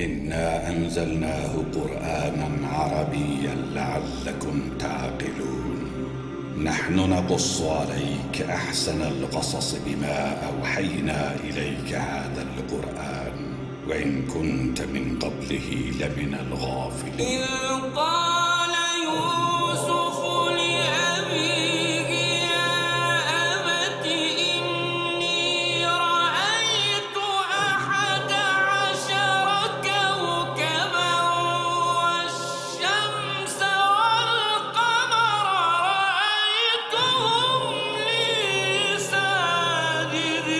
إنا أنزلناه قرآنا عربيا لعلكم تعقلون. نحن نقص عليك أحسن القصص بما أوحينا إليك هذا القرآن وإن كنت من قبله لمن الغافلين. إذ قال يوسف لأبيه يا أبت إني رأيت 11 كوكبا والشمس والقمر رأيتهم لي ساجدين.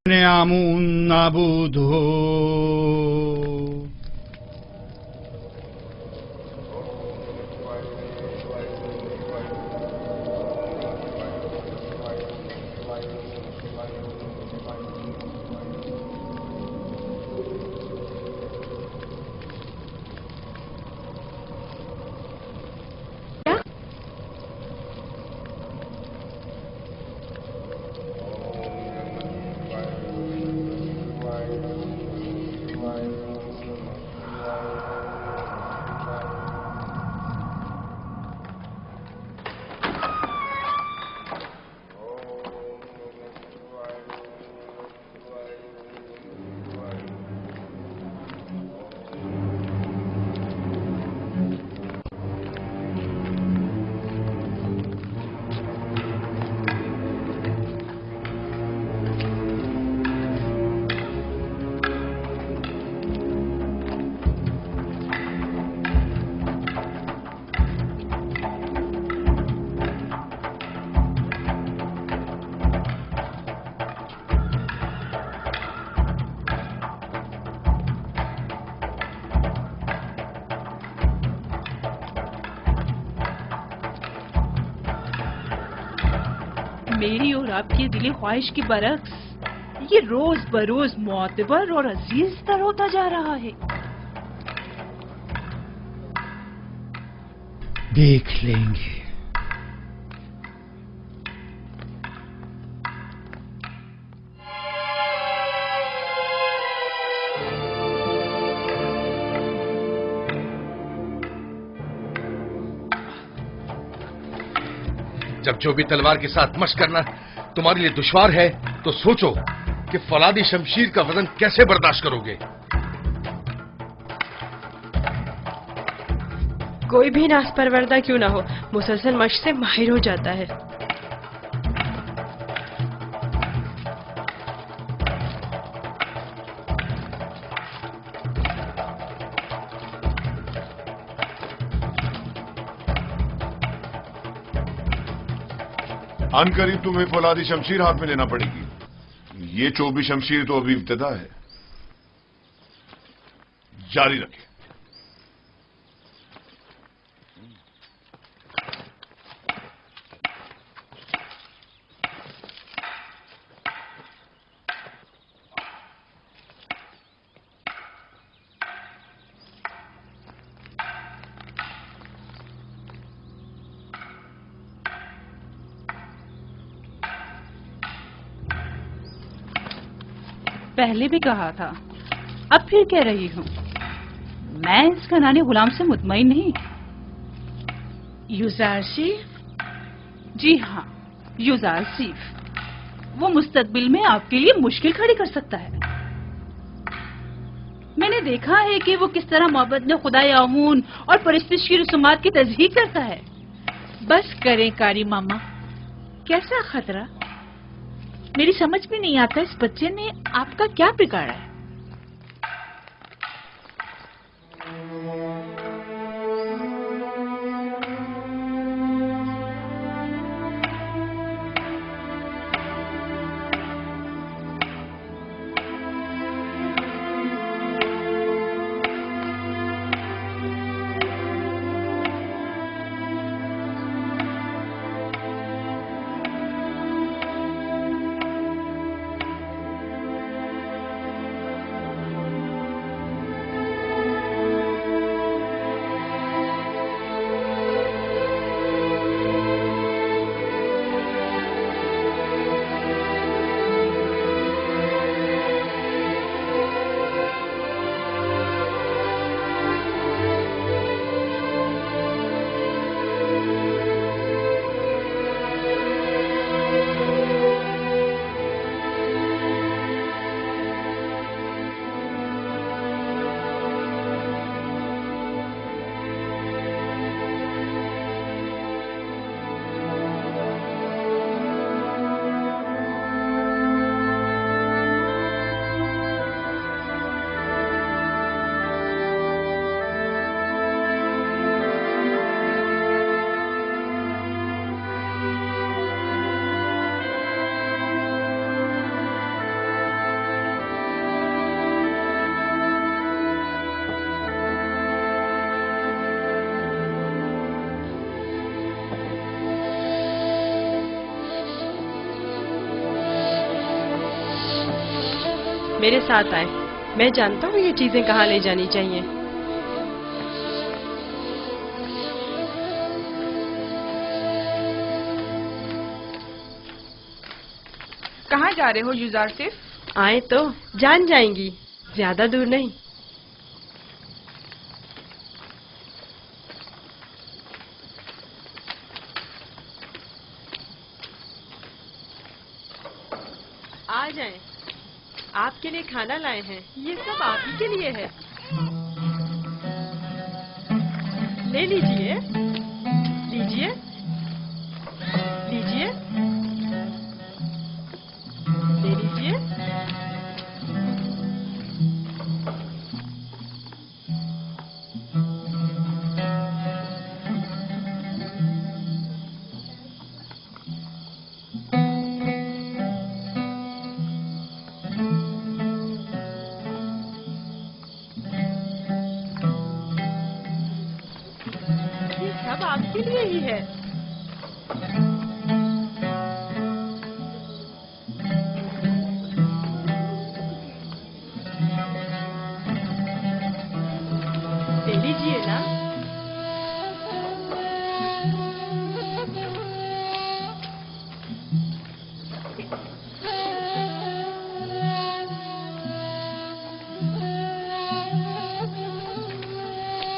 نعم نعبده میری اور آپ کی دلی خواہش کی برعکس یہ روز بروز معتبر اور عزیز تر ہوتا جا رہا ہے. دیکھ لیں گے. جب جو بھی تلوار کے ساتھ مشق کرنا تمہارے لیے دشوار ہے تو سوچو کہ فولادی شمشیر کا وزن کیسے برداشت کرو گے. کوئی بھی ناز پروردہ کیوں نہ ہو، مسلسل مشق سے ماہر ہو جاتا ہے. ان قریب تمہیں فولادی شمشیر ہاتھ میں لینا پڑے گی. یہ چوبی شمشیر تو ابھی ابتدا ہے. جاری رکھیں. پہلے بھی کہا تھا، اب پھر کہہ رہی ہوں، میں اس کنانی غلام سے مطمئن نہیں. یوزارسیف؟ جی ہاں، یوزارسیف. وہ مستقبل میں آپ کے لیے مشکل کھڑی کر سکتا ہے. میں نے دیکھا ہے کہ وہ کس طرح محبت میں خدا آمون اور پرستش کی رسومات کی تصدیق کرتا ہے. بس کریں کاری ماما، کیسا خطرہ؟ میری سمجھ میں نہیں آتا اس بچے نے آپ کا کیا بگاڑا ہے. میرے ساتھ آئیں. میں جانتا ہوں یہ چیزیں کہاں لے جانی چاہیے. کہاں جا رہے ہو یوزارسیف؟ آئیں تو جان جائیں گی، زیادہ دور نہیں. آ جائیں، آپ کے لیے کھانا لائے ہیں. یہ سب آپ ہی کے لیے ہے. لے لیجئے، لیجئے، لیجئے، لے لیجئے. سب آپ کے لیے ہی ہے. لے لیجیے نا.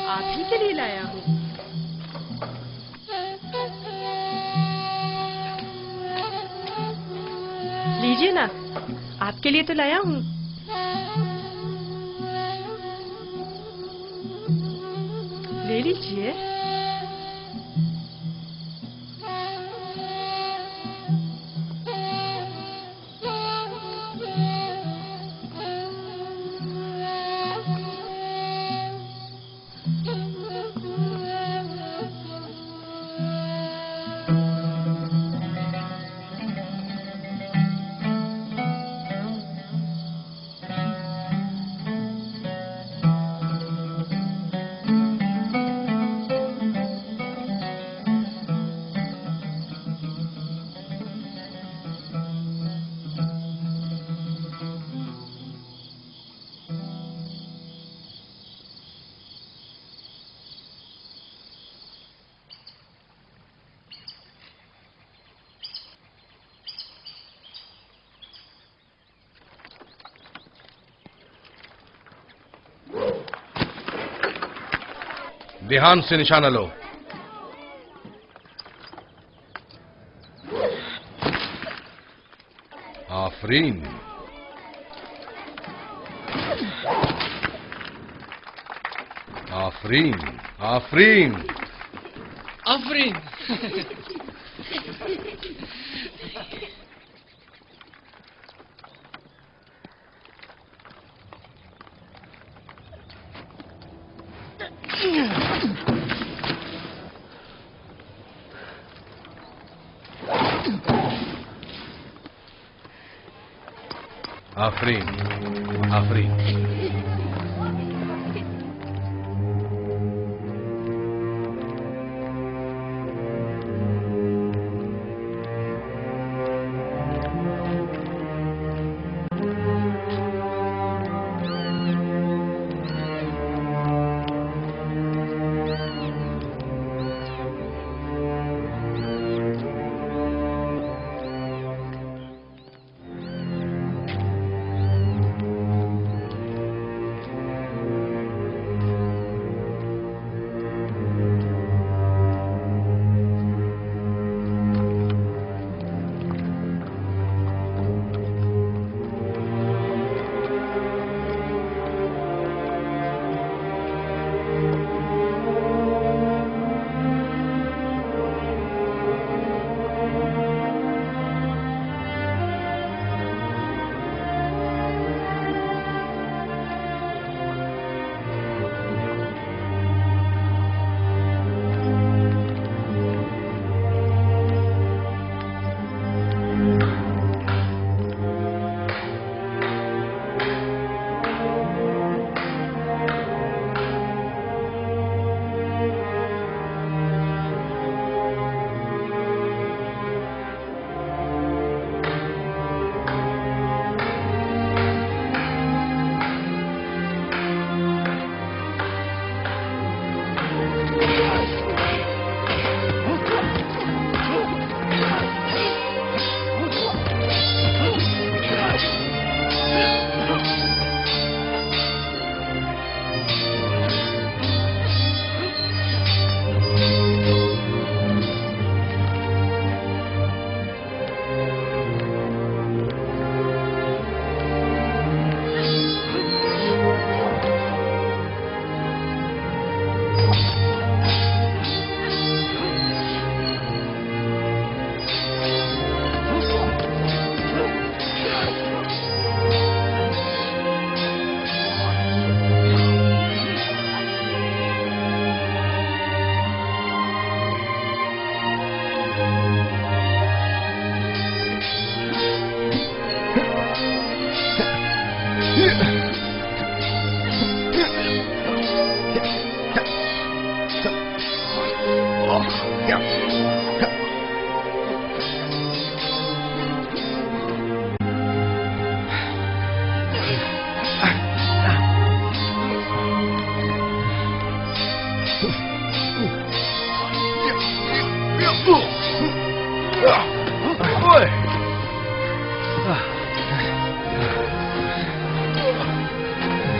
آپ ہی کے لیے لایا ہوں. लीजिए ना, आपके लिए तो लाया हूँ। ले लीजिए। ध्यान से निशाना लो। आफरीन। आफरीन। आफरीन। आफरीन। आफरीन। आफरीन।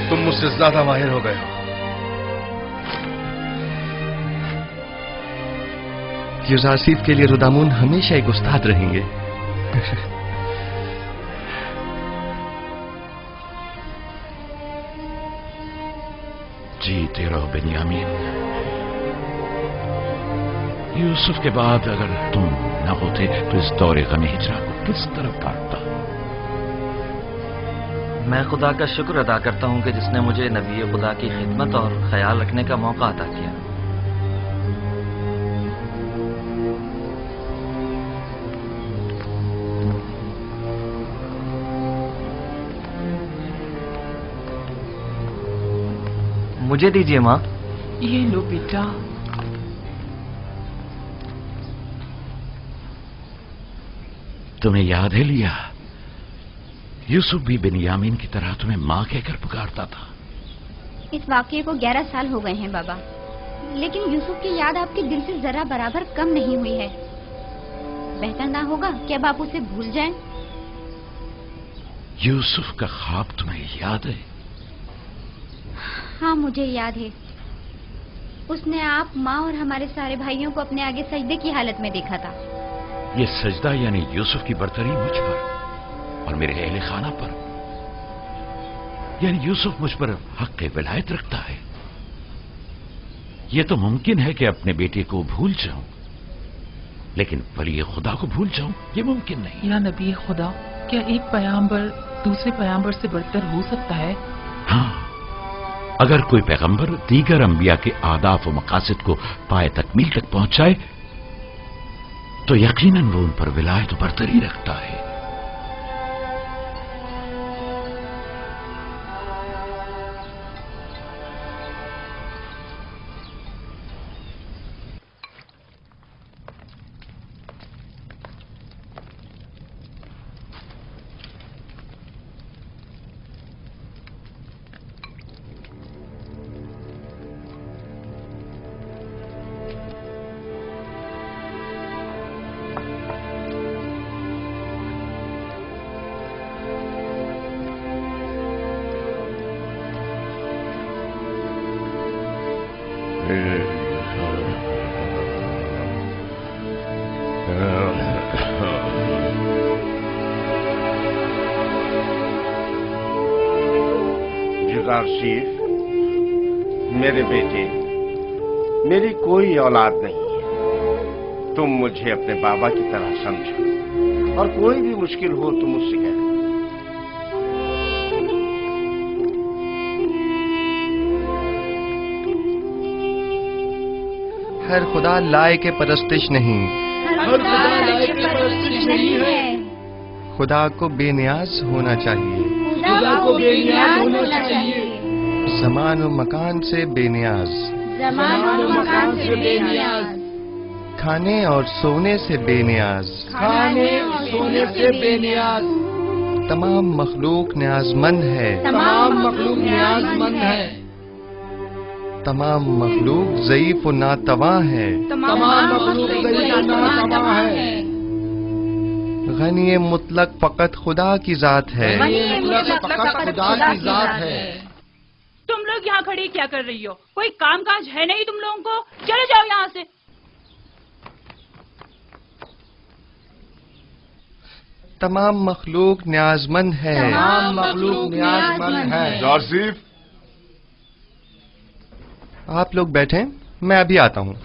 तुम मुझसे ज्यादा माहिर हो गए हो। यूज़ारसीफ के लिए रुदामून हमेशा एक उस्ताद रहेंगे। जीते रहो बेनियामीन। यूसुफ के बाद अगर तुम न होते तो इस दौरे गम हिजरा को किस तरफ काटता। मैं खुदा का शुक्र अदा करता हूं कि जिसने मुझे नबी खुदा की खिदमत और ख्याल रखने का मौका अता किया। मुझे दीजिए माँ। ये लो बेटा। तुम्हें याद है लिया, यूसुफ भी बेनियामीन की तरह तुम्हें माँ कहकर पुकारता था। इस वाकये को 11 साल हो गए हैं बाबा, लेकिन यूसुफ की याद आपके दिल से जरा बराबर कम नहीं हुई है। बेहतर ना होगा कि अब आप उसे भूल जाएं? यूसुफ का ख्वाब तुम्हें याद है? हाँ मुझे याद है। उसने आप, माँ और हमारे सारे भाइयों को अपने आगे सजदे की हालत में देखा था। ये सजदा यानी यूसुफ की बरतरी मुझ पर और मेरे अहले खाना पर, यानी यूसुफ मुझ पर हक विलायत रखता है। यह तो मुमकिन है कि अपने बेटे को भूल जाऊं, लेकिन वली खुदा को भूल जाऊं ये मुमकिन नहीं। या नबी खुदा, क्या एक पैगंबर दूसरे पैगंबर से बढ़कर हो सकता है? हाँ, अगर कोई पैगंबर दीगर अंबिया के आदाफ व मकासद को पाए तकमील तक पहुंचाए तो यकीनन वो उन पर विलायत बरतरी रखता है। जुगारशीफ, मेरे बेटे, मेरी कोई औलाद नहीं है। तुम मुझे अपने बाबा की तरह समझो और कोई भी मुश्किल हो तो मुझसे कहो। हर खुदा लाए के परस्तिश नहीं, खुदा को बेनियाज होना चाहिए। ज़मान व मकान से बेनियाज, खाने और सोने से बेनियाज, तमाम मखलूक न्याजमंद है, तमाम मखलूक ज़ईफ व नातवा है, गनी मुतलक फकत खुदा की जात है। तुम लोग यहाँ खड़ी क्या कर रही हो? कोई काम काज है नहीं तुम लोगों को? चले जाओ यहाँ से। तमाम मखलूक न्याजमंद है, जारसीफ, आप लोग बैठें, मैं अभी आता हूँ।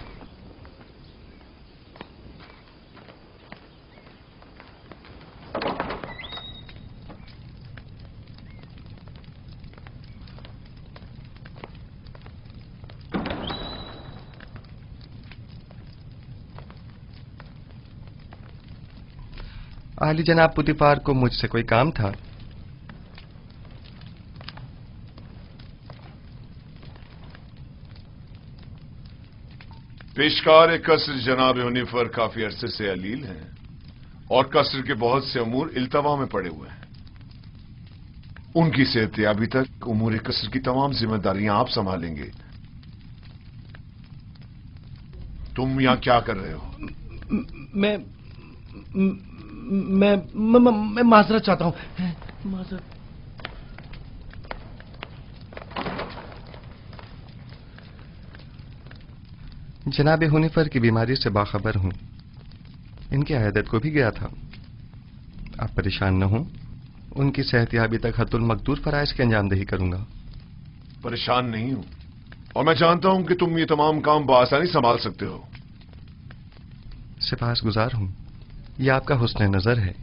आली जनाब पुतिफार को मुझसे कोई काम था। पेशकार कसर जनाब यूनिफर काफी अरसे से अलील हैं और कसर के बहुत से अमूर इल्तवा में पड़े हुए हैं। उनकी सेहतयाबी तक उमूर कसर की तमाम जिम्मेदारियां आप संभालेंगे। तुम यहां क्या कर रहे हो? मैं माजरत चाहता हूं। माजरत। जनाब हुनिफर की बीमारी से बाखबर हूं। इनकी अयादत को भी गया था। आप परेशान न हों, उनकी सेहतयाबी तक हतुल मकदूर फराइज की अंजामदही करूंगा। परेशान नहीं हूं, और मैं जानता हूं कि तुम ये तमाम काम बआसानी संभाल सकते हो। सिपासगुजार हूं, ये आपका हुस्न नजर है।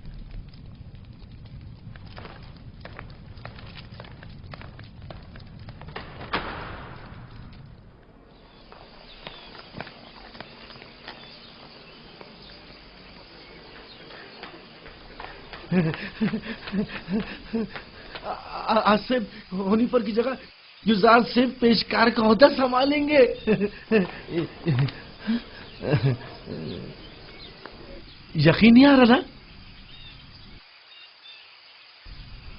आसिफ होनीफर की जगह युजार से पेशकार का ओहदा संभालेंगे। यकीन नहीं आ रहा ना?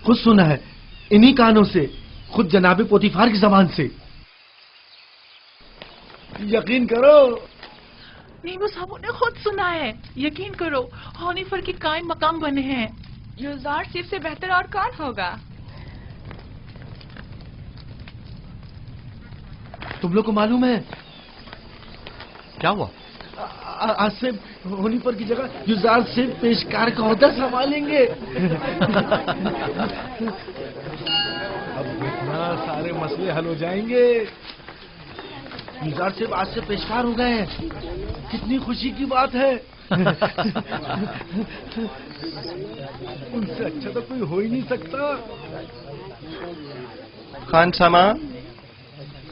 खुद सुना है इन्हीं कानों से, खुद जनाबे पोतीफार की जबान से। यकीन करो। नीमू साहब ने खुद सुना है, यकीन करो, होनीफर के कायम मकाम बने हैं। युजार सिर्फ से बेहतर और कौन होगा? तुम लोग को मालूम है क्या हुआ? आसिफ होनीफर की जगह युजार से पेशकार का ओहदा संभालेंगे। अब देखना सारे मसले हल हो जाएंगे। युजार से आज से पेशकार हो गए हैं, कितनी खुशी की बात है। उनसे अच्छा तो कोई हो ही नहीं सकता। खान सामा,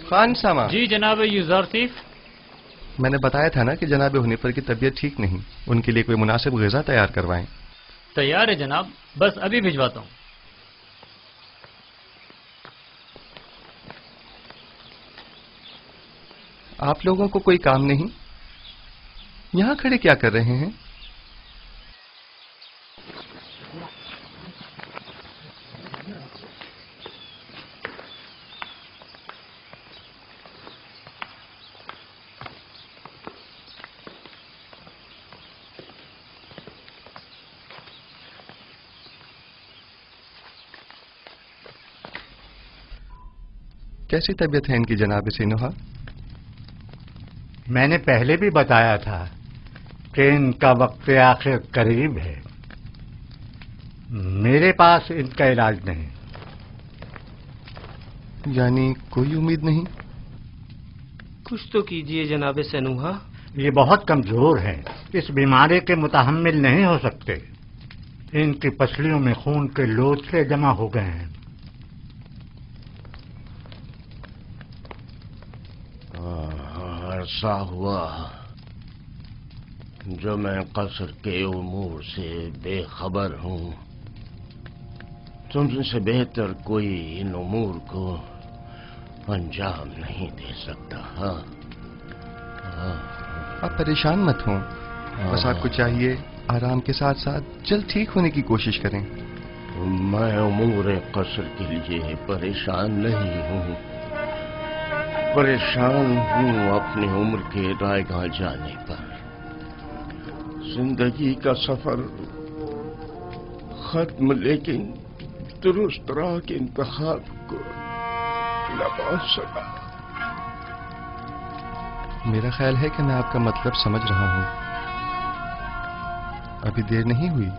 खान सामा। जी जनाब युजार सिफ। मैंने बताया था ना कि जनाब हुनीफर की तबीयत ठीक नहीं, उनके लिए कोई मुनासिब ग़िज़ा तैयार करवाएं। तैयार है जनाब, बस अभी भिजवाता हूँ। आप लोगों को कोई काम नहीं? यहां खड़े क्या कर रहे हैं? कैसी तबीयत है इनकी जनाब सिनुहा? मैंने पहले भी बताया था कि इनका वक्त आखिर करीब है। मेरे पास इनका इलाज नहीं। यानी कोई उम्मीद नहीं? कुछ तो कीजिए जनाब सनुहा। ये बहुत कमजोर हैं, इस बीमारी के मुतहम्मिल नहीं हो सकते। इनकी पसलियों में खून के लोथड़े जमा हो गए हैं। अरसा हुआ जो मैं कसर के उमूर से बेखबर हूँ। तुमसे बेहतर कोई इन उमूर को अंजाम नहीं दे सकता। आप परेशान मत हों, बस आपको चाहिए आराम के साथ साथ जल्द ठीक होने की कोशिश करें। मैं उमूर कसर के लिए परेशान नहीं हूँ, परेशान हूँ अपनी उम्र के रायगाह जाने पर। जिंदगी का सफर खत्म, लेकिन दुरुस्त राह के इंतखाब को न पहुंच सका। मेरा ख्याल है कि मैं आपका मतलब समझ रहा हूँ। अभी देर नहीं हुई,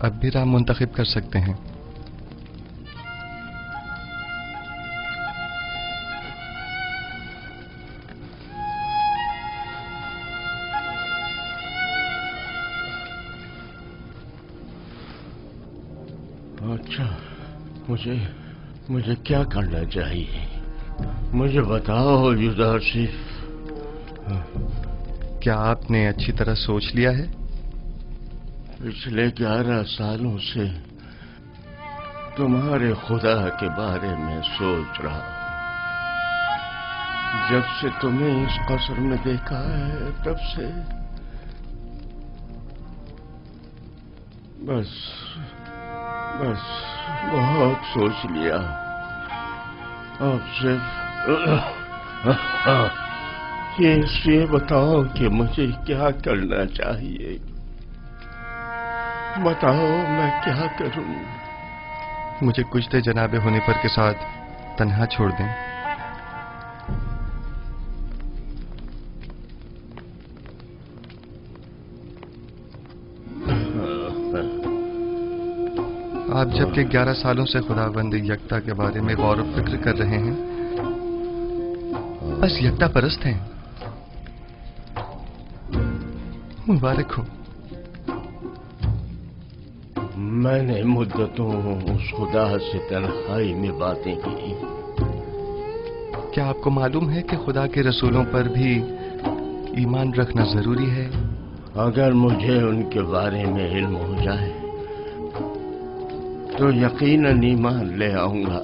अब भी राह मुंतखब कर सकते हैं। अच्छा, मुझे क्या करना चाहिए? मुझे बताओ युजार सिफ। क्या आपने अच्छी तरह सोच लिया है? पिछले 11 सालों से तुम्हारे खुदा के बारे में सोच रहा हूं। जब से तुम्हें इस कसर में देखा है तब से बस बहुत सोच लिया। अब सिर्फ ये बताओ कि मुझे क्या करना चाहिए। बताओ मैं क्या करूं? मुझे कुछ देर जनाब हुनीफर के साथ तन्हा छोड़ दें। आप जबकि 11 सालों से खुदाबंद यकता के बारे में गौर व फिक्र कर रहे हैं, बस यकता परस्त हैं। मुबारक हो। मैंने मुद्दतों उस खुदा से तन्हाई में बातें की। क्या आपको मालूम है कि खुदा के रसूलों पर भी ईमान रखना जरूरी है? अगर मुझे उनके बारे में इल्म हो जाए तो यकीनन ईमान ले आऊंगा।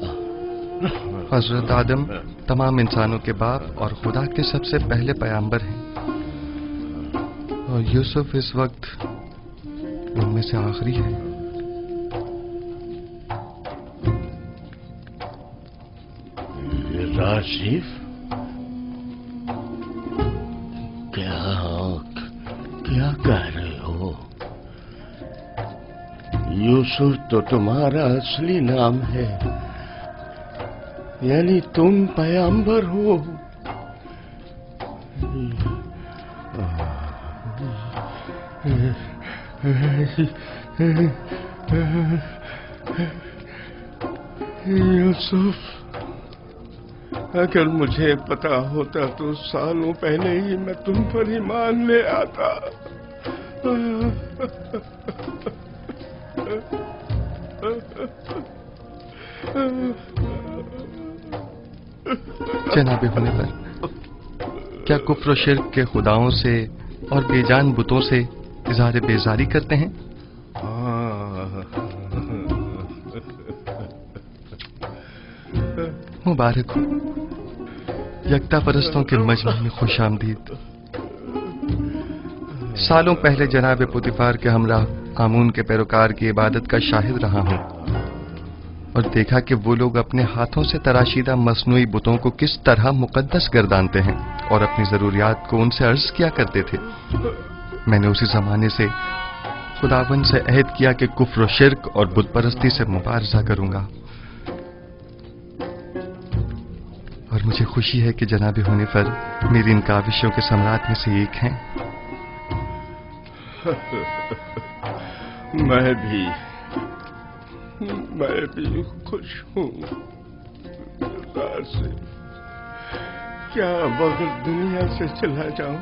हजरत आदम तमाम इंसानों के बाप और खुदा के सबसे पहले पैगंबर हैं, और यूसुफ इस वक्त उनमें से आखिरी है। राशिफ, क्या कह रहे हो? यूसुफ तो तुम्हारा असली नाम है, यानी तुम पैगंबर हो। यूसुफ, अगर मुझे पता होता तो सालों पहले ही मैं तुम पर ईमान ले आता। जनाबे होने पर क्या कुफ्र और शिर्क के खुदाओं से और बेजान बुतों से इज़हार बेजारी करते हैं? मुबारक हो। यकता परस्तों के मजमे में खुश आमदीद। सालों पहले जनाब पुतिफार के हमराह आमून के पैरोकार की इबादत का शाहिद रहा हूं और देखा कि वो लोग अपने हाथों से तराशीदा मसनूई बुतों को किस तरह मुकद्दस गर्दानते हैं और अपनी जरूरियात को उनसे अर्ज किया करते थे। मैंने उसी जमाने से खुदावन से अहद किया कि कुफ्र शिर्क और बुत परस्ती से मुबारजा करूंगा, और मुझे खुशी है कि जनाब होने पर मेरी इन काविशों के सम्राट में से एक हैं। मैं भी खुश हूँ। क्या अगर दुनिया से चला जाऊं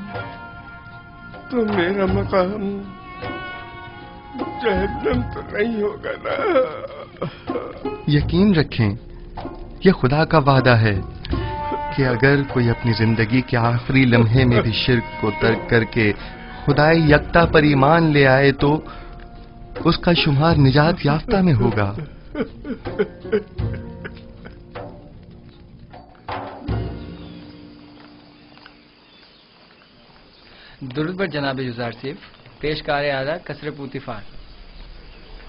तो मेरा मकाम जहन्नम तो नहीं होगा ना? यकीन रखें, यह खुदा का वादा है कि अगर कोई अपनी जिंदगी के आखिरी लम्हे में भी शिर्क को तर्क करके खुदाई यकता पर ईमान ले आए तो उसका शुमार निजात याफ्ता में होगा। दुरूद पर जनाब युजार सिफ, पेशकार आला कसर पुतिफार।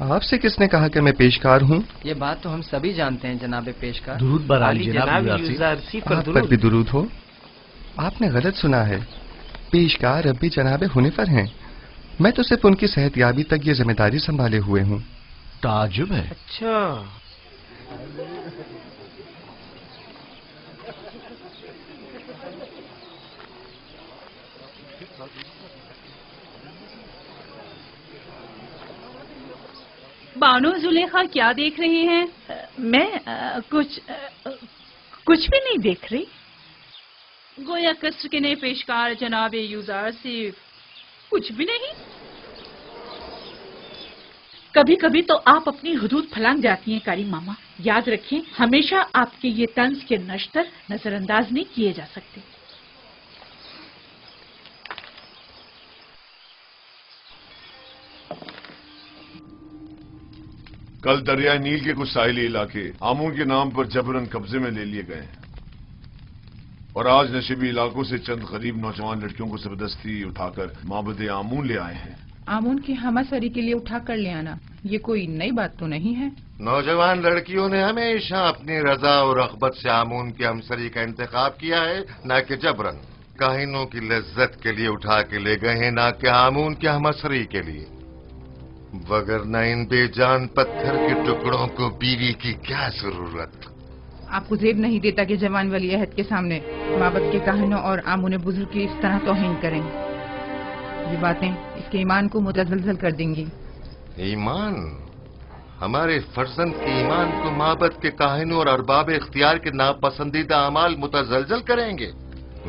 आपसे किसने कहा कि मैं पेशकार हूँ? ये बात तो हम सभी जानते हैं जनाब पेशकार। दुरूद बर आली जनाब युजार सिफ। आप पर भी दुरूद हो। आपने गलत सुना है, पेशकार अब भी जनाब हुनिफर हैं। मैं तो सिर्फ उनकी सेहतयाबी तक ये जिम्मेदारी संभाले हुए हूँ। ताजुब है। अच्छा, बानो जुलेखा क्या देख रहे हैं? मैं कुछ भी नहीं देख रही। गोया कस्र के नए पेशकार जनाब युजार सिर्फ कुछ भी नहीं। कभी कभी तो आप अपनी हुदूद फलांग जाती हैं कारी मामा। याद रखें, हमेशा आपके ये तंज के नश्तर नजरअंदाज नहीं किए जा सकते। कल दरियाई नील के कुछ साहिली इलाके आमून के नाम पर जबरन कब्जे में ले लिए गए हैं, और आज नशीबी इलाकों से चंद गरीब नौजवान लड़कियों को जबरदस्ती उठाकर माबद आमून ले आए हैं। आमून की हमासरी के लिए उठा कर ले आना ये कोई नई बात तो नहीं है। नौजवान लड़कियों ने हमेशा अपनी रजा और रग़बत से आमून की हमसरी का इंतखाब किया है, न कि जबरन। काहिनों की लज्जत के लिए उठा के ले गए हैं, न कि आमून की हमसरी के लिए। वगरना इन बेजान पत्थर के टुकड़ों को बीवी की क्या जरूरत। आपको जेब नहीं देता कि जवान वली अहद के सामने माबद के काहिनों और आमून बुजुर्ग की इस तरह तौहीन करें। ये बातें इसके ईमान को मुतज़लज़ल कर देंगी। ईमान? हमारे फर्जंद के ईमान को माबद के काहिनों और अरबाब इख्तियार के नापसंदीदा अमाल मुतजलजल करेंगे?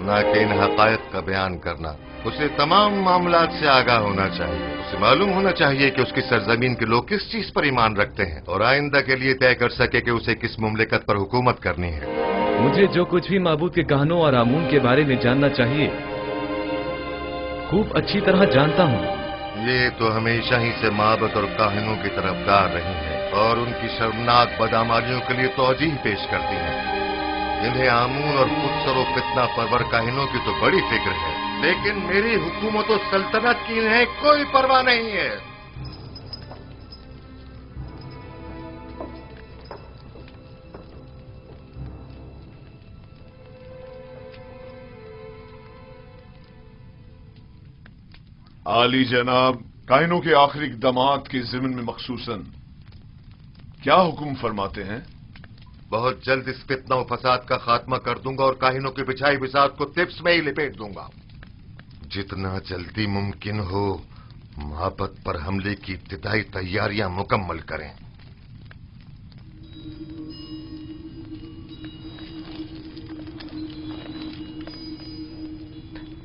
ना कि इन हकायक का बयान करना। उसे तमाम मामलात से आगाह होना चाहिए। उसे मालूम होना चाहिए कि उसकी सरजमीन के लोग किस चीज पर ईमान रखते हैं और आइंदा के लिए तय कर सके कि उसे किस मुमलिकत पर हुकूमत करनी है। मुझे जो कुछ भी माबूद के कहनों और आमून के बारे में जानना चाहिए खूब अच्छी तरह जानता हूँ। ये तो हमेशा ही से माबद और काहिनों की तरफदार रही है और उनकी शर्मनाक बदआमालियों के लिए तौजीह पेश करती है। इन्हें आमून और खुदसर व फितना परवर काहिनों की तो बड़ी फिक्र है, लेकिन मेरी हुकूमत और सल्तनत की इन्हें कोई परवाह नहीं है। आली जनाब, काहिनों के आखिरी इक़दामात के ज़िम्न में मखसूसन क्या हुक्म फरमाते हैं? बहुत जल्द इस फितना और फसाद का खात्मा कर दूंगा और काहिनों की बिछाई बिसात को टिप्स में ही लिपेट दूंगा। जितना जल्दी मुमकिन हो माबद पर हमले की इब्तिदाई तैयारियां मुकम्मल करें।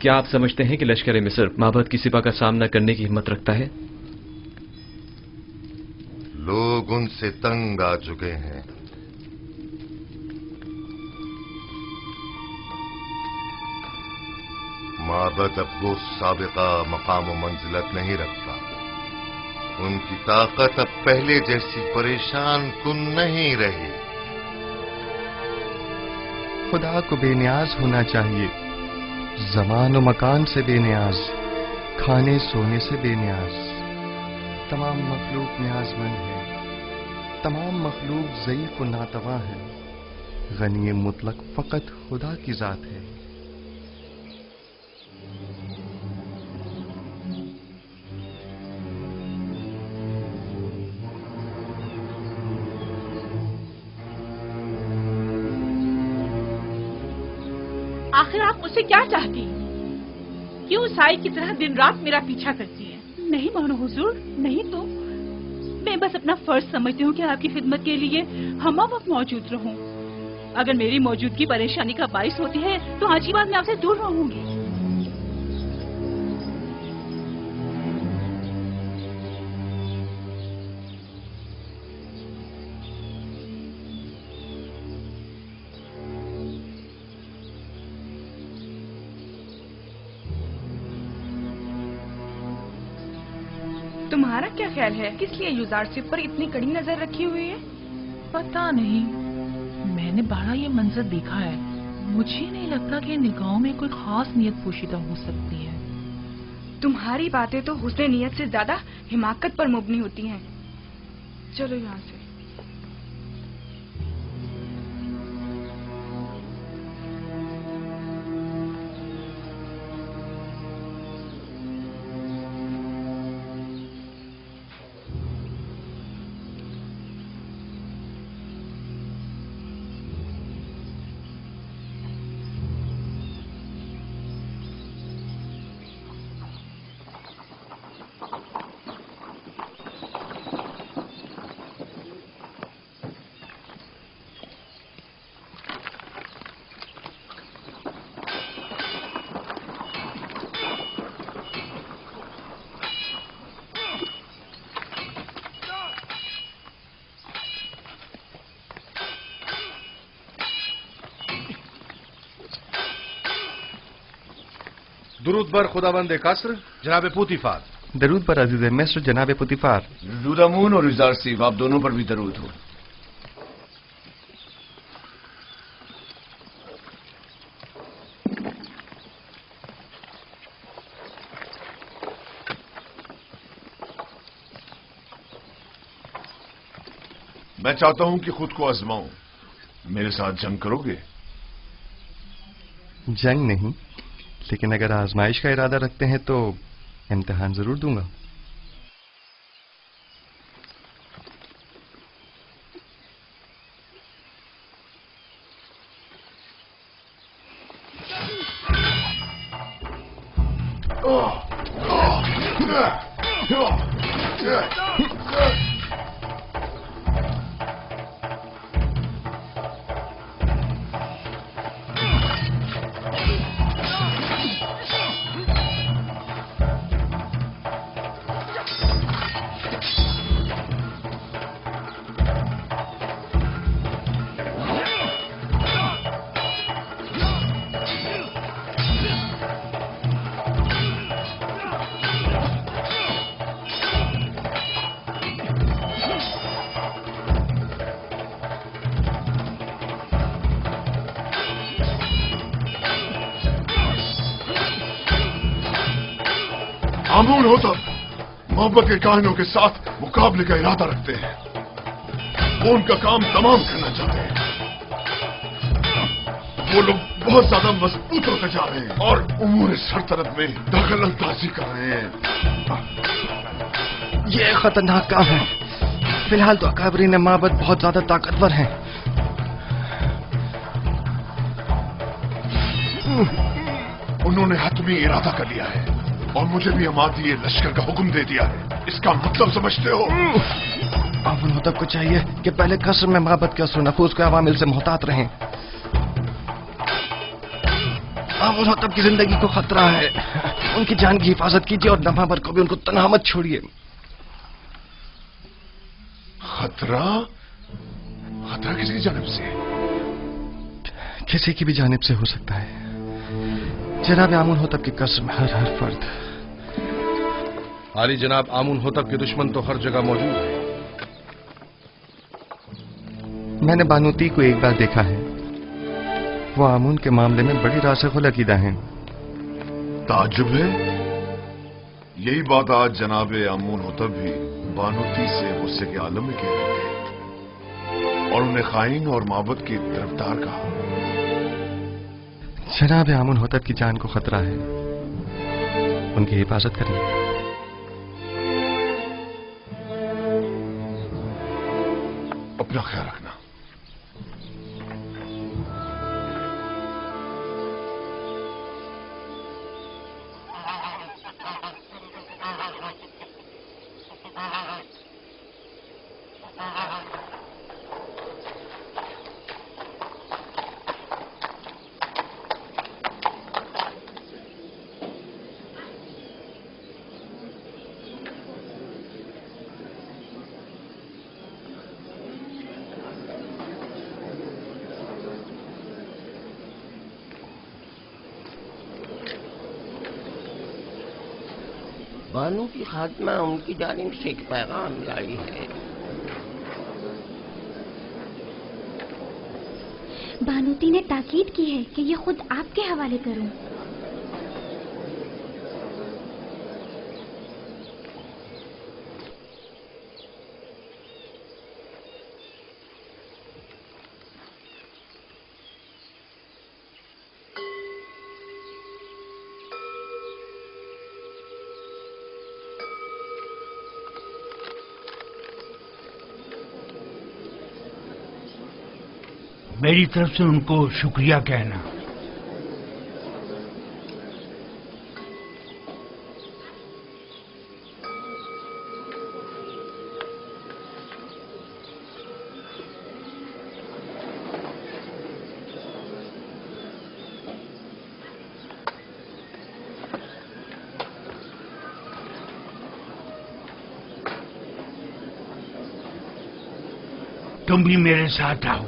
क्या आप समझते हैं कि लश्कर मिस्र माबद की सिपा का सामना करने की हिम्मत रखता है? लोग उनसे तंग आ चुके हैं। माबद अब वो साबिका मकाम व मंजिलत नहीं रखता। उनकी ताकत अब पहले जैसी परेशान कुन नहीं रही। खुदा को बेनियाज होना चाहिए, ज़मान व मकान से बेनियाज, खाने सोने से बेनियाज। तमाम मखलूक न्याजमंद है, तमाम मखलूक ज़ईफ़ व नातवा है। गनी मुतलक फ़कत खुदा की ज़ात है। आखिर आप मुझसे क्या चाहती हैं? क्यों साई की तरह दिन रात मेरा पीछा करती हैं? नहीं मानो हुजूर, नहीं तो मैं बस अपना फर्ज समझती हूँ कि आपकी खिदमत के लिए हम वक्त मौजूद रहूं। अगर मेरी मौजूदगी परेशानी का बाइस होती है तो आज की बात मैं आपसे दूर रहूंगी। तुम्हारा क्या ख्याल है, किस लिए यूजारशिप पर इतनी कड़ी नजर रखी हुई है? पता नहीं, मैंने बड़ा ये मंजर देखा है। मुझे नहीं लगता कि निगाहों में कोई खास नियत पोशीदा हो सकती है। तुम्हारी बातें तो हुस्न नियत से ज्यादा हिमाकत पर मुबनी होती हैं। चलो यहाँ से। दुरूद बर खुदाबंद कासर जनाब पुतिफार। दरूद पर अजीज मिस्र जनाब पुतिफार। दुरूद और यूजारशिफ आप दोनों पर भी दरूद हो। मैं चाहता हूं कि खुद को आजमाऊं। मेरे साथ जंग करोगे? जंग नहीं, लेकिन अगर आजमाइश का इरादा रखते हैं तो इम्तिहान जरूर दूंगा। आमून होतब मोहब्बत के काहिनों के साथ मुकाबले का इरादा रखते हैं। वो उनका काम तमाम करना चाहते हैं। वो लोग बहुत ज्यादा मजबूत होते जा रहे हैं और उमूर सरतरत में दखल अंदाजी कर रहे हैं। ये खतरनाक काम है। फिलहाल तो अकाबरीन माबद बहुत ज्यादा ताकतवर हैं। उन्होंने हतमी इरादा कर लिया है और मुझे भी हमारी लश्कर का हुक्म दे दिया है। इसका मतलब समझते हो? आमुन होतब को चाहिए कि पहले कसर में माबद के असर नफूस के अवामिल से मोहतात रहें। आमुन होतब की जिंदगी को खतरा है। उनकी जान की हिफाजत कीजिए और नमाबर को भी उनको तन्हा मत छोड़िए। खतरा? खतरा किसकी जानिब से? किसी की भी जानिब से हो सकता है। जनाब आमुन होतब की कसर में हर फर्द। आली जनाब, आमुन होतब के दुश्मन तो हर जगह मौजूद है। मैंने बानूती को एक बार देखा है। वो आमुन के मामले में बड़ी रासिखुल अकीदा हैं। ताज्जुब है। यही बात आज जनाब आमून होतब भी बानूती से गुस्से के आलम में कह रहे थे और उन्हें खाइन और माबद की तरफदार कहा। जनाब आमुन होतब की जान को खतरा है। उनकी हिफाजत करिए। अपना ख्याल रखना। बानू की खात्मा उनकी जानिब से एक पैगाम लाई है। बानूती ने ताकीद की है कि ये खुद आपके हवाले करूं। मेरी तरफ से उनको शुक्रिया कहना। तुम भी मेरे साथ आओ।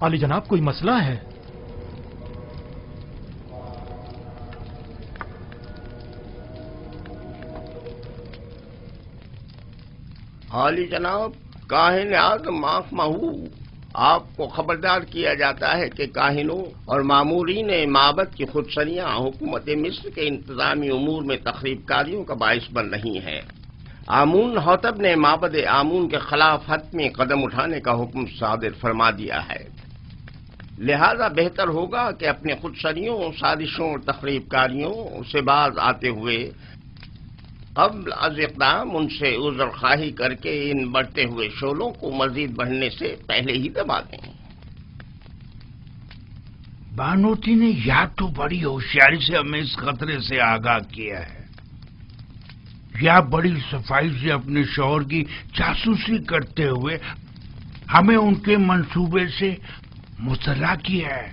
आली जनाब, कोई मसला है? आली जनाब, काहिन आज़म आँख महू, आपको खबरदार किया जाता है कि काहिनों और मामूरीन माबद की खुदसरियाँ हुकूमत मिस्र के इंतजामी उमूर में तखरीबकारियों का बाइस बन रही हैं। आमून होतब ने माबद आमून के खिलाफ हतमी कदम उठाने का हुक्म सादिर फरमा दिया है। लिहाजा बेहतर होगा कि अपने खुदसरियों, साजिशों और तखरीबकारियों से बाज आते हुए कब्ल अज इक़दाम उनसे उज़्र ख़्वाही करके इन बढ़ते हुए शोलों को मजीद बढ़ने से पहले ही दबा दें। बानूती ने या तो बड़ी होशियारी से हमें इस खतरे से आगाह किया है, या बड़ी सफाई से अपने शौहर की जासूसी करते हुए हमें उनके मंसूबे से मुतला किया है।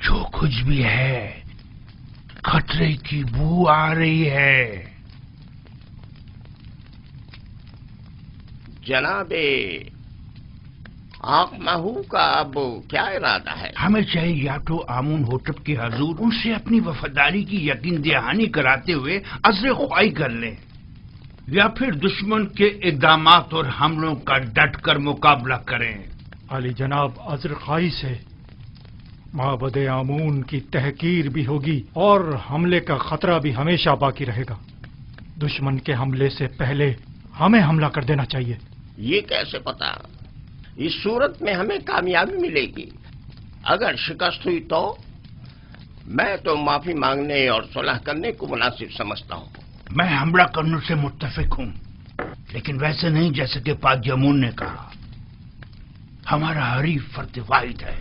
जो कुछ भी है, खतरे की बू आ रही है। जनाबे आंख महू का अब क्या इरादा है? हमें चाहिए या तो आमून होटब के हजूर उनसे अपनी वफादारी की यकीन दहानी कराते हुए अज़्र ख्वाही कर लें, या फिर दुश्मन के इक़दामात और हमलों का डट कर मुकाबला करें। अली जनाब, अज़्र ख्वाही से माबद आमून की तहकीर भी होगी और हमले का खतरा भी हमेशा बाकी रहेगा। दुश्मन के हमले से पहले हमें हमला कर देना चाहिए। ये कैसे पता? इस सूरत में हमें कामयाबी मिलेगी। अगर शिकस्त हुई तो मैं तो माफी मांगने और सुलह करने को मुनासिब समझता हूँ। मैं हमला करने से मुत्तफिक हूँ, लेकिन वैसे नहीं जैसे कि पाक जमून ने कहा। हमारा हरीफ फर्द वाहिद है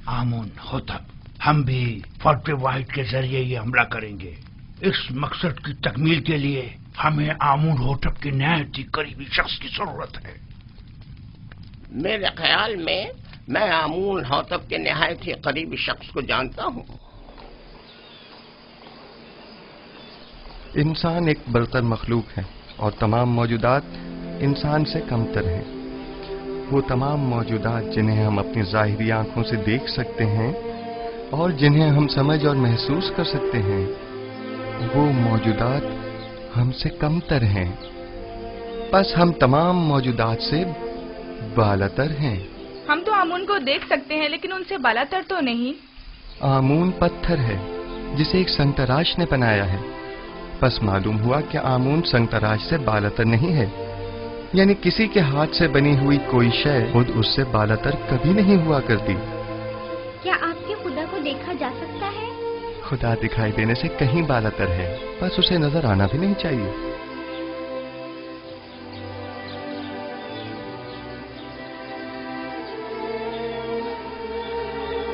आमून होतब। हम भी फर्द वाहिद के जरिए ये हमला करेंगे। इस मकसद की तकमील के लिए हमें आमून होतब के नहायत ही करीबी शख्स की जरूरत है। मेरे ख्याल में मैं आमून होतब के नहायत ही करीबी शख्स को जानता हूँ। इंसान एक बरतर मखलूक है और तमाम मौजूदात इंसान से कमतर हैं। वो तमाम मौजूदात जिन्हें हम अपनी ज़ाहिरी आंखों से देख सकते हैं और जिन्हें हम समझ और महसूस कर सकते हैं, वो मौजूदात हमसे कमतर हैं। बस हम तमाम मौजूदात से बालातर हैं। हम तो आमून को देख सकते हैं, लेकिन उनसे बालातर तो नहीं। आमून पत्थर है जिसे एक संतराश ने बनाया है। बस मालूम हुआ कि आमून संतराश से बालातर नहीं है, यानी किसी के हाथ से बनी हुई कोई शय खुद उससे बालातर कभी नहीं हुआ करती। क्या आपके खुदा को देखा जा सकता है? खुदा दिखाई देने से कहीं बालातर है, बस उसे नजर आना भी नहीं चाहिए।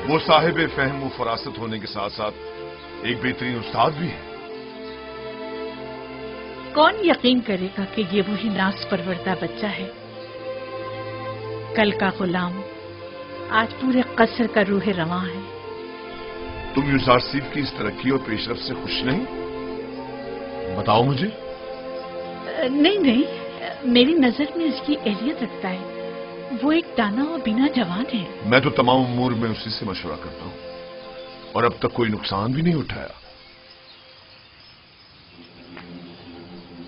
वो साहिब फहम व फरासत होने के साथ साथ एक बेहतरीन उस्ताद भी है। कौन यकीन करेगा कि ये वही नाज परवरदा बच्चा है? कल का गुलाम आज पूरे कसर का रूह रवां है। तुम यूजारसीफ की इस तरक्की और पेशरफ से खुश नहीं? बताओ मुझे। नहीं नहीं, मेरी नजर में इसकी एहलियत रखता है। वो एक दाना और बिना जवान है। मैं तो तमाम उमूर में उसी से मशवरा करता हूं और अब तक कोई नुकसान भी नहीं उठाया।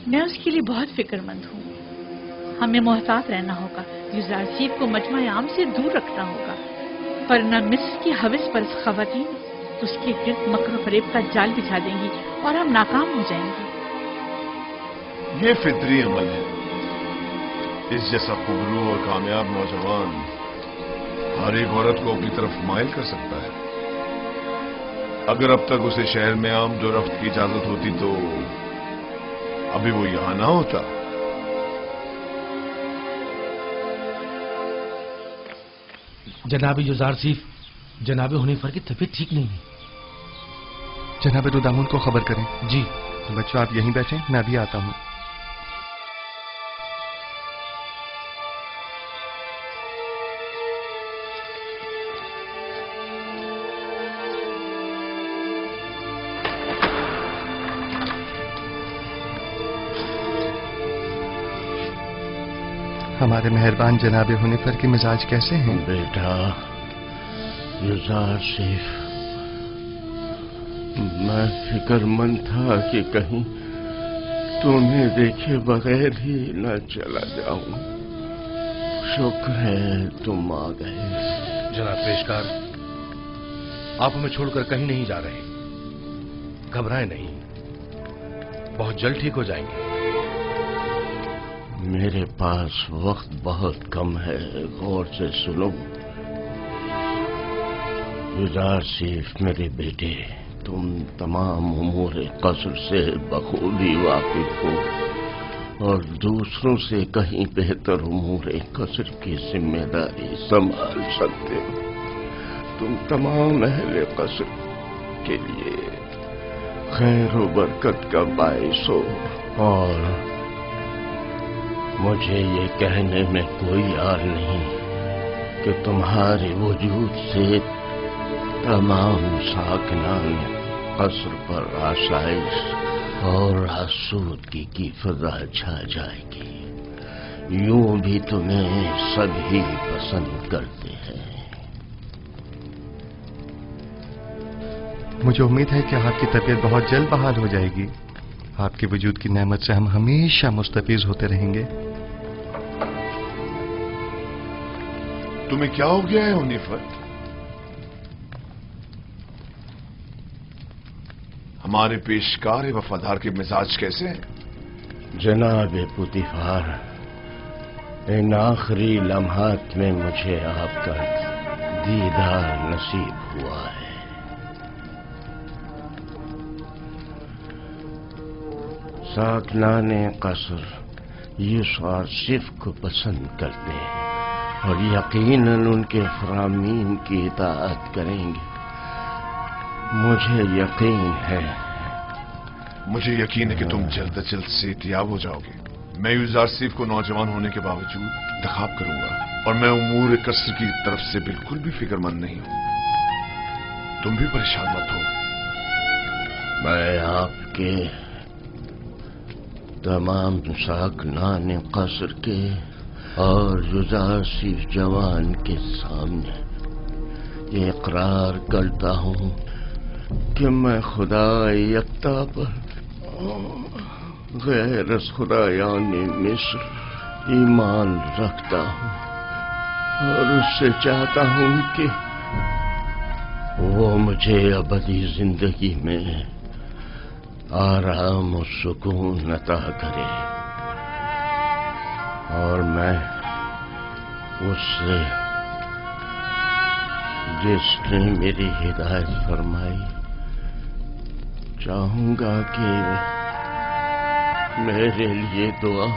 मैं उसके लिए बहुत फिक्रमंद हूँ। हमें मोहतात रहना होगा। यूजारसीफ को मजमा आम से दूर रखना होगा, वरना मिस्र की हविस पर खवातीन उसके गिर्द मकर फरेब का जाल बिछा देंगी और हम नाकाम हो जाएंगे। ये फितरी अमल है। इस जैसा खुबरू और कामयाब नौजवान हर एक औरत को अपनी तरफ माइल कर सकता है। अगर अब तक उसे शहर में आम दो रफ्त की इजाजत होती तो अभी वो यहां ना होता। जनाब यूजारसीफ, जनाब हुनीफर की तबीयत ठीक नहीं है। जनाब रुदामुन को खबर करें। जी। बच्चों आप यहीं बैठें, मैं अभी आता हूं। हमारे मेहरबान जनाब हुनीफर के मिजाज कैसे हैं? बेटा यूजारसीफ, मैं फिक्रमंद था कि कहीं तुम्हें देखे बगैर ही न चला जाऊं। शुक्र है तुम आ गए। जनाब पेशकार, आप हमें छोड़कर कहीं नहीं जा रहे। घबराएं नहीं, बहुत जल्द ठीक हो जाएंगे। मेरे पास वक्त बहुत कम है, गौर से सुनो। यूजारसीफ मेरे बेटे, तुम तमाम उमूर कसर से बखूबी वाकिफ हो और दूसरों से कहीं बेहतर उमूर कसर की जिम्मेदारी संभाल सकते हो। तुम तमाम अहले कसर के लिए खैर व बरकत का बाइस हो और मुझे ये कहने में कोई यार नहीं कि तुम्हारे वजूद से तमाम साकिनान कसर पर आसाइश और आसूदगी की फिजा छा जाएगी। यूं भी तुम्हें सभी पसंद करते हैं। मुझे उम्मीद है कि आपकी तबीयत बहुत जल्द बहाल हो जाएगी। आपके वजूद की नेमत से हम हमेशा मुस्तफीज होते रहेंगे। तुम्हें क्या हो गया है हुनीफर? हमारे पेशकार वफादार के मिजाज कैसे हैं? जनाब पुतिफार, इन आखिरी लम्हात में मुझे आपका दीदार नसीब हुआ है। साकनाने कसर यूसुफ को पसंद करते हैं और यकीनन उनके फरामीन की इताअत करेंगे। मुझे यकीन है कि तुम जल्द अज जल्द सेहतियाब हो जाओगे। मैं यूसुफ को नौजवान होने के बावजूद इंतखाब करूंगा और मैं उमूर कसर की तरफ से बिल्कुल भी फिक्रमंद नहीं हूं। तुम भी परेशान मत हो। मैं आपके तमाम साकनाने कसर के और यूसुफ जवान के सामने ये इकरार करता हूं कि मैं खुदा यक्ता पर गैर खुदायाने मिस्र ईमान रखता हूं और उससे चाहता हूं कि वो मुझे अबदी जिंदगी में आराम और सुकून अता करे और मैं उससे जिसने मेरी हिदायत फरमाई चाहूंगा कि मेरे लिए दुआ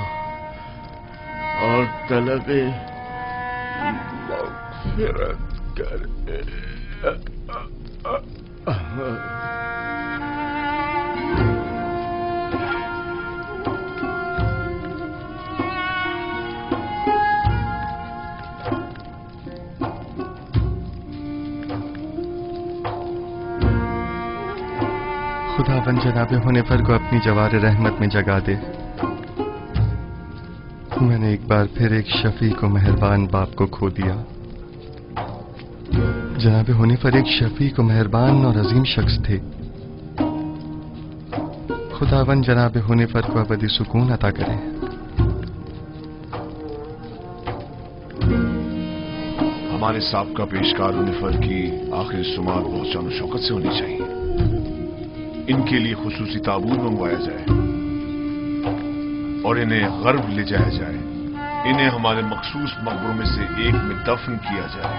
और तलबे मग़फ़िरत करे। खुदावंद जनाब हुनीफर को अपनी जवार रहमत में जगा दे। मैंने एक बार फिर एक शफीक और मेहरबान बाप को खो दिया। जनाब हुनीफर एक शफीक और मेहरबान और अजीम शख्स थे। खुदावंद जनाब हुनीफर को अबदी सुकून अता करे। हमारे साबका पेशकार हुनीफर की आखिरी सुमात बहुत शान शौकत से होनी चाहिए। इनके लिए खुसूसी ताबूत मंगवाया जाए और इन्हें गर्व ले जाया जाए। इन्हें हमारे मखसूस मकबरों में से एक में दफन किया जाए।